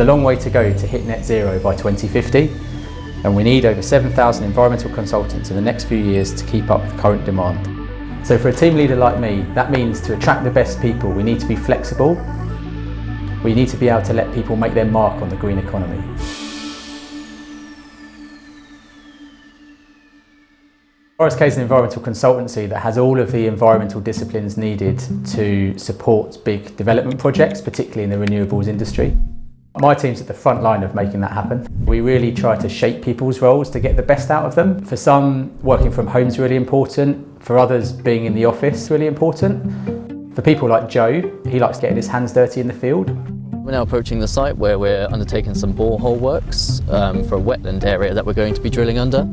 There's a long way to go to hit net zero by 2050, and we need over 7,000 environmental consultants in the next few years to keep up with current demand. So for a team leader like me, that means to attract the best people, we need to be flexible. We need to be able to let people make their mark on the green economy. RSK is an environmental consultancy that has all of the environmental disciplines needed to support big development projects, particularly in the renewables industry. My team's at the front line of making that happen. We really try to shape people's roles to get the best out of them. For some, working from home is really important. For others, being in the office is really important. For people like Joe, he likes getting his hands dirty in the field. We're now approaching the site where we're undertaking some borehole works for a wetland area that we're going to be drilling under.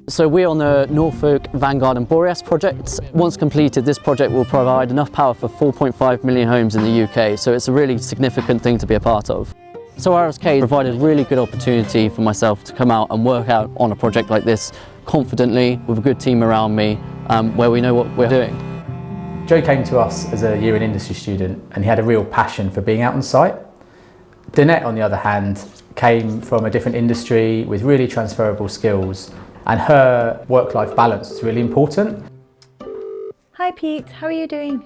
So we're on the Norfolk, Vanguard and Boreas projects. Once completed, this project will provide enough power for 4.5 million homes in the UK, so it's a really significant thing to be a part of. So RSK provided a really good opportunity for myself to come out and work out on a project like this confidently with a good team around me where we know what we're doing. Joe came to us as a year in industry student and he had a real passion for being out on site. Danette, on the other hand, came from a different industry with really transferable skills, and her work-life balance is really important. Hi Pete, how are you doing?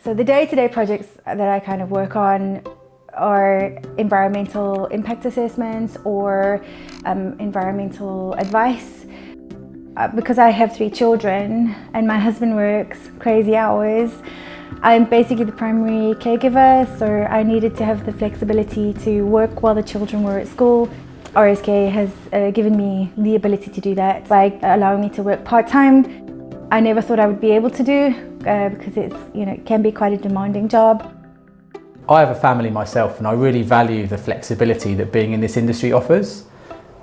So the day-to-day projects that I kind of work on are environmental impact assessments or environmental advice. Because I have 3 children and my husband works crazy hours, I'm basically the primary caregiver, so I needed to have the flexibility to work while the children were at school. RSK has given me the ability to do that by allowing me to work part-time. I never thought I would be able to do because it can be quite a demanding job. I have a family myself and I really value the flexibility that being in this industry offers.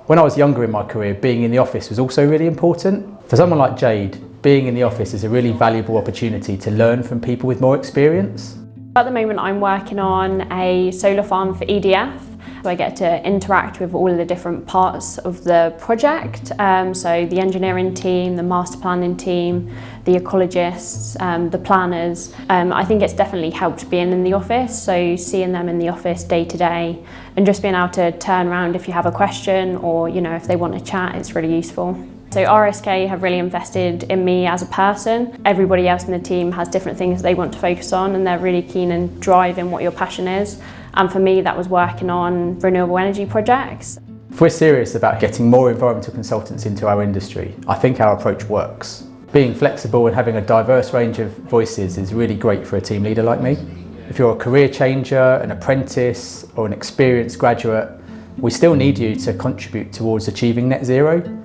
When I was younger in my career, being in the office was also really important. For someone like Jade, being in the office is a really valuable opportunity to learn from people with more experience. At the moment I'm working on a solar farm for EDF. So I get to interact with all of the different parts of the project. So the engineering team, the master planning team, the ecologists, the planners. I think it's definitely helped being in the office. So seeing them in the office day to day and just being able to turn around if you have a question or if they want to chat, it's really useful. So RSK have really invested in me as a person. Everybody else in the team has different things they want to focus on and they're really keen and driving what your passion is. And for me, that was working on renewable energy projects. If we're serious about getting more environmental consultants into our industry, I think our approach works. Being flexible and having a diverse range of voices is really great for a team leader like me. If you're a career changer, an apprentice or an experienced graduate, we still need you to contribute towards achieving net zero.